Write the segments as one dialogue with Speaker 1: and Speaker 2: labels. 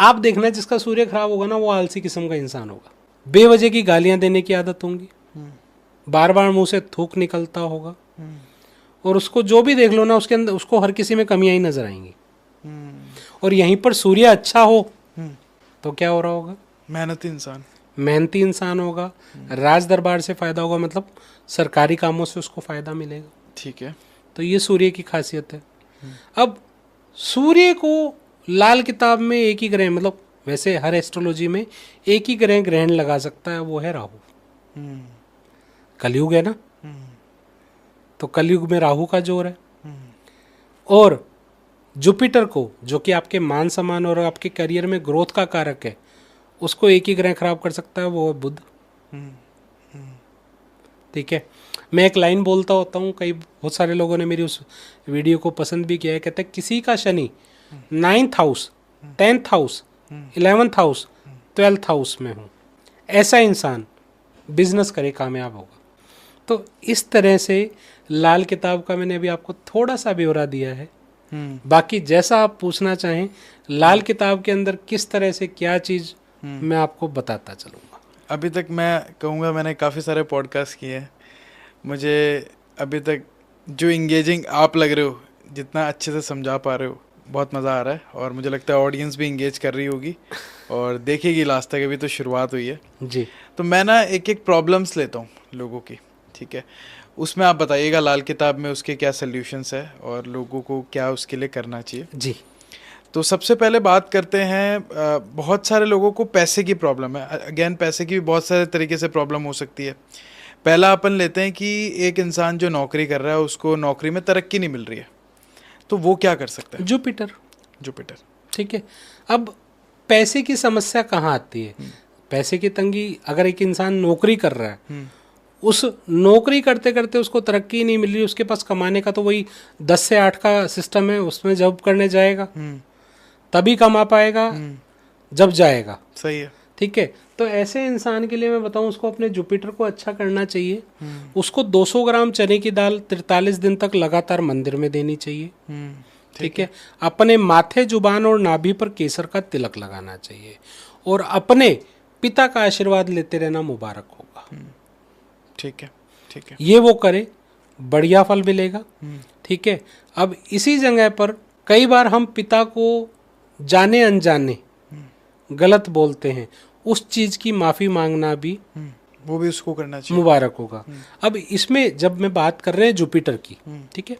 Speaker 1: आप देखना जिसका सूर्य खराब होगा ना वो आलसी किस्म का इंसान होगा, बेवजह की गालियां देने की आदत होंगी, बार बार मुंह से थूक निकलता होगा, और उसको जो भी देख लो ना उसके अंदर उसको हर किसी में कमियां ही नजर आएंगी। और यहीं पर सूर्य अच्छा हो तो क्या हो रहा होगा? मेहनती इंसान होगा, राज दरबार से फायदा होगा, मतलब सरकारी कामों से उसको फायदा मिलेगा।
Speaker 2: ठीक है,
Speaker 1: तो ये सूर्य की खासियत है। अब सूर्य को लाल किताब में एक ही ग्रह, मतलब वैसे हर एस्ट्रोलॉजी में एक ही ग्रह ग्रहण लगा सकता है, वो है राहु। कलयुग है ना, तो कलयुग में राहु का जोर है। और जुपिटर को, जो कि आपके मान सम्मान और आपके करियर में ग्रोथ का कारक है, उसको एक ही ग्रह खराब कर सकता है, वो है बुध। ठीक है, मैं एक लाइन बोलता होता हूँ, कई बहुत सारे लोगों ने मेरी उस वीडियो को पसंद भी किया है। कहते हैं किसी का Shani 9th house, 10th house, 11th house, 12th house में हो, ऐसा इंसान बिजनेस करे कामयाब होगा। तो इस तरह से लाल किताब का मैंने अभी आपको थोड़ा सा ब्यौरा दिया है। बाकी जैसा आप पूछना चाहें लाल किताब के अंदर किस तरह से क्या चीज़, मैं आपको बताता चलूँगा।
Speaker 2: अभी तक मैं कहूँगा मैंने काफ़ी सारे पॉडकास्ट किए हैं, मुझे अभी तक जो इंगेजिंग आप लग रहे हो, जितना अच्छे से समझा पा रहे हो, बहुत मज़ा आ रहा है। और मुझे लगता है ऑडियंस भी इंगेज कर रही होगी और देखेगी लास्ट तक, अभी तो शुरुआत हुई है
Speaker 1: जी।
Speaker 2: तो मैं ना एक एक प्रॉब्लम्स लेता हूँ लोगों की, ठीक है, उसमें आप बताइएगा लाल किताब में उसके क्या सल्यूशंस है और लोगों को क्या उसके लिए करना चाहिए।
Speaker 1: जी।
Speaker 2: तो सबसे पहले बात करते हैं, बहुत सारे लोगों को पैसे की प्रॉब्लम है। अगेन पैसे की भी बहुत सारे तरीके से प्रॉब्लम हो सकती है। पहला अपन लेते हैं कि एक इंसान जो नौकरी कर रहा है उसको नौकरी में तरक्की नहीं मिल रही है, तो वो क्या कर सकता है?
Speaker 1: जुपिटर। ठीक है, अब पैसे की समस्या कहाँ आती है? पैसे की तंगी, अगर एक इंसान नौकरी कर रहा है, उस नौकरी करते करते उसको तरक्की नहीं मिल रही, उसके पास कमाने का तो वही 10 से 8 का सिस्टम है, उसमें जॉब करने जाएगा तभी कमा पाएगा जब जाएगा।
Speaker 2: सही है।
Speaker 1: ठीक है, तो ऐसे इंसान के लिए मैं बताऊं उसको अपने जुपिटर को अच्छा करना चाहिए। उसको 200 ग्राम चने की दाल 43 दिन तक लगातार मंदिर में देनी चाहिए। ठीक है, अपने माथे, जुबान और नाभि पर केसर का तिलक लगाना चाहिए और अपने पिता का आशीर्वाद लेते रहना मुबारक होगा।
Speaker 2: ठीक है,
Speaker 1: ये वो करे, बढ़िया फल मिलेगा। ठीक है, अब इसी जगह पर कई बार हम पिता को जाने अनजाने गलत बोलते हैं, उस चीज की माफी मांगना भी
Speaker 2: वो भी उसको करना चाहिए,
Speaker 1: मुबारक होगा। अब इसमें जब मैं बात कर रहे हैं जुपिटर की, ठीक है,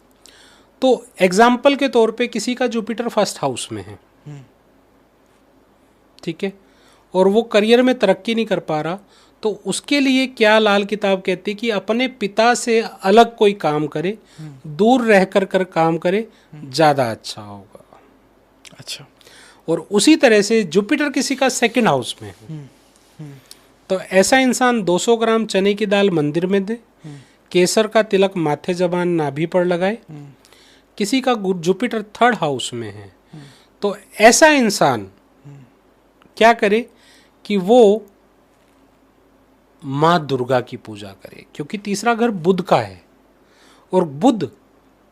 Speaker 1: तो एग्जाम्पल के तौर पे किसी का जुपिटर 1st हाउस में है, ठीक है, और वो करियर में तरक्की नहीं कर पा रहा, तो उसके लिए क्या लाल किताब कहती है कि अपने पिता से अलग कोई काम करे, दूर रह कर काम करे, ज्यादा अच्छा होगा।
Speaker 2: अच्छा।
Speaker 1: और उसी तरह से जुपिटर किसी का 2nd हाउस में है, तो ऐसा इंसान 200 ग्राम चने की दाल मंदिर में दे, केसर का तिलक माथे, जबान, नाभि पर लगाए। किसी का जुपिटर 3rd हाउस में है, तो ऐसा इंसान क्या करे कि वो माँ दुर्गा की पूजा करे, क्योंकि तीसरा घर बुध का है और बुध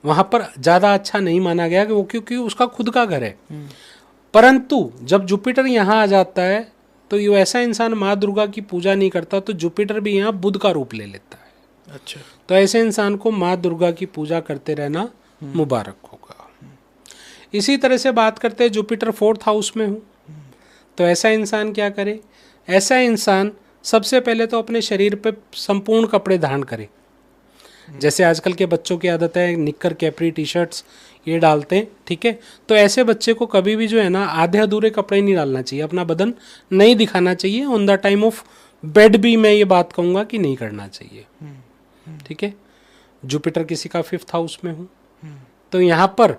Speaker 1: वहां पर ज्यादा अच्छा नहीं माना गया कि वो, क्योंकि उसका खुद का घर है। परंतु जब जुपिटर यहाँ आ जाता है तो ये ऐसा इंसान माँ दुर्गा की पूजा नहीं करता, तो जुपिटर भी यहाँ बुध का रूप ले लेता है।
Speaker 2: अच्छा।
Speaker 1: तो ऐसे इंसान को माँ दुर्गा की पूजा करते रहना मुबारक होगा। इसी तरह से बात करते हैं जुपिटर 4th हाउस में हूँ, तो ऐसा इंसान क्या करे? ऐसा इंसान सबसे पहले तो अपने शरीर पे संपूर्ण कपड़े धारण करे। जैसे आजकल के बच्चों की आदत है निक्कर, कैपरी, टी शर्ट्स ये डालते हैं, ठीक है, तो ऐसे बच्चे को कभी भी जो है ना आधे अधूरे कपड़े नहीं डालना चाहिए, अपना बदन नहीं दिखाना चाहिए। On the time of bed भी मैं ये बात कहूँगा कि नहीं करना चाहिए। ठीक है, जुपिटर किसी का 5th हाउस में हूँ, तो यहाँ पर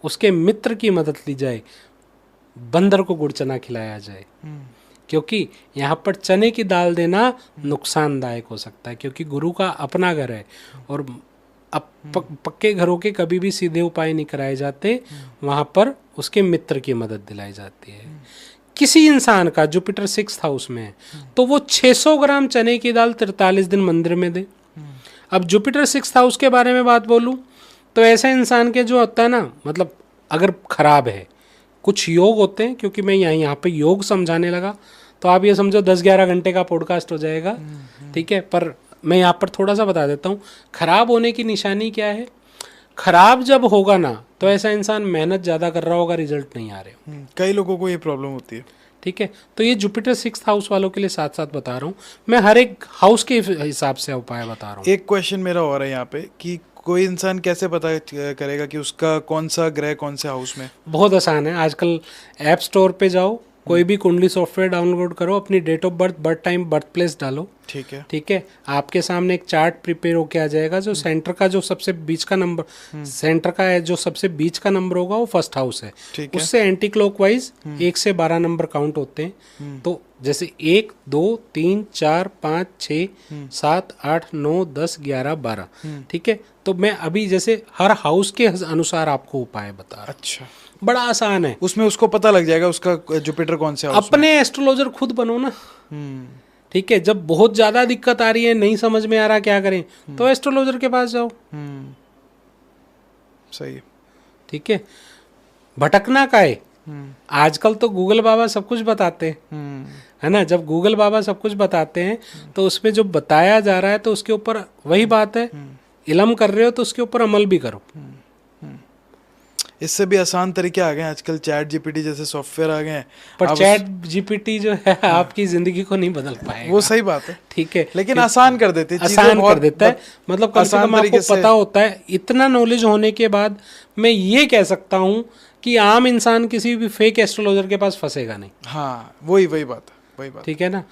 Speaker 1: उसके मित्र की मदद ली जाए, बंदर को गुड़ चना खिलाया जाए, क्योंकि यहाँ पर चने की दाल देना नुकसानदायक हो सकता है, क्योंकि गुरु का अपना घर है और अब पक्के घरों के कभी भी सीधे उपाय नहीं कराए जाते, वहाँ पर उसके मित्र की मदद दिलाई जाती है। किसी इंसान का जुपिटर 6th हाउस में है, तो वो 600 ग्राम चने की दाल 43 दिन मंदिर में दे। अब जुपिटर 6th हाउस के बारे में बात बोलूं तो ऐसे इंसान के जो होता है ना, मतलब अगर खराब है, कुछ योग होते हैं, क्योंकि मैं यहाँ पे योग समझाने लगा तो आप ये समझो 10-11 घंटे का पॉडकास्ट हो जाएगा, ठीक है। पर मैं यहाँ पर थोड़ा सा बता देता हूँ, खराब होने की निशानी क्या है। खराब जब होगा ना तो ऐसा इंसान मेहनत ज़्यादा कर रहा होगा, रिजल्ट नहीं आ रहे हो।
Speaker 2: कई लोगों को ये प्रॉब्लम होती है,
Speaker 1: ठीक है। तो ये जुपिटर 6th हाउस वालों के लिए साथ साथ बता रहा हूँ, मैं हर एक हाउस के हिसाब से उपाय बता रहा हूँ।
Speaker 2: एक क्वेश्चन मेरा और है यहाँ पे कि कोई इंसान कैसे पता करेगा कि उसका कौन सा ग्रह कौन से हाउस में?
Speaker 1: बहुत आसान है, आजकल ऐप स्टोर पे जाओ, कोई भी कुंडली सॉफ्टवेयर डाउनलोड करो, अपनी date of birth, birth time, birth place डालो,
Speaker 2: ठीक है,
Speaker 1: ठीक है। आपके सामने एक चार्ट प्रिपेयर होके आ जाएगा, जो सेंटर का जो सबसे बीच का नंबर, सेंटर का है जो सबसे बीच का नंबर होगा वो फर्स्ट हाउस है,
Speaker 2: ठीक है।
Speaker 1: उससे एंटी क्लॉकवाइज 1 से 12 नंबर काउंट होते हैं। तो जैसे 1 2 3 4 5 6 7 8 9 10 11 12, ठीक है। तो मैं अभी जैसे हर हाउस के अनुसार आपको उपाय बता रहा हूं।
Speaker 2: अच्छा,
Speaker 1: बड़ा आसान है,
Speaker 2: उसमें उसको पता लग जाएगा उसका जुपिटर कौन से हाउस
Speaker 1: अपने एस्ट्रोलॉजर खुद बनो ना,
Speaker 2: में।
Speaker 1: ठीक है। जब बहुत ज्यादा दिक्कत आ रही है, नहीं समझ में आ रहा क्या करें, तो एस्ट्रोलॉजर के पास जाओ,
Speaker 2: सही है,
Speaker 1: ठीक है। भटकना का है, आजकल तो गूगल बाबा सब कुछ बताते हैं, है ना। जब गूगल बाबा सब कुछ बताते हैं तो उसमें जो बताया जा रहा है तो उसके ऊपर वही बात है, इल्म कर रहे हो तो उसके ऊपर अमल भी करो।
Speaker 2: इससे भी आसान तरीके आ गए हैं आजकल, चैट जीपीटी जैसे सॉफ्टवेयर आ गए हैं।
Speaker 1: पर चैट जीपीटी जो है आपकी जिंदगी को नहीं बदल पाएगा,
Speaker 2: वो सही बात है,
Speaker 1: ठीक है,
Speaker 2: लेकिन आसान कर देते हैं,
Speaker 1: आसान कर देता है। मतलब कम से कम आपको पता होता है। इतना नॉलेज होने के बाद मैं ये कह सकता हूँ कि आम इंसान किसी भी फेक एस्ट्रोलॉजर के पास फंसेगा नहीं।
Speaker 2: हाँ, वही बात है, वही बात,
Speaker 1: ठीक है ना।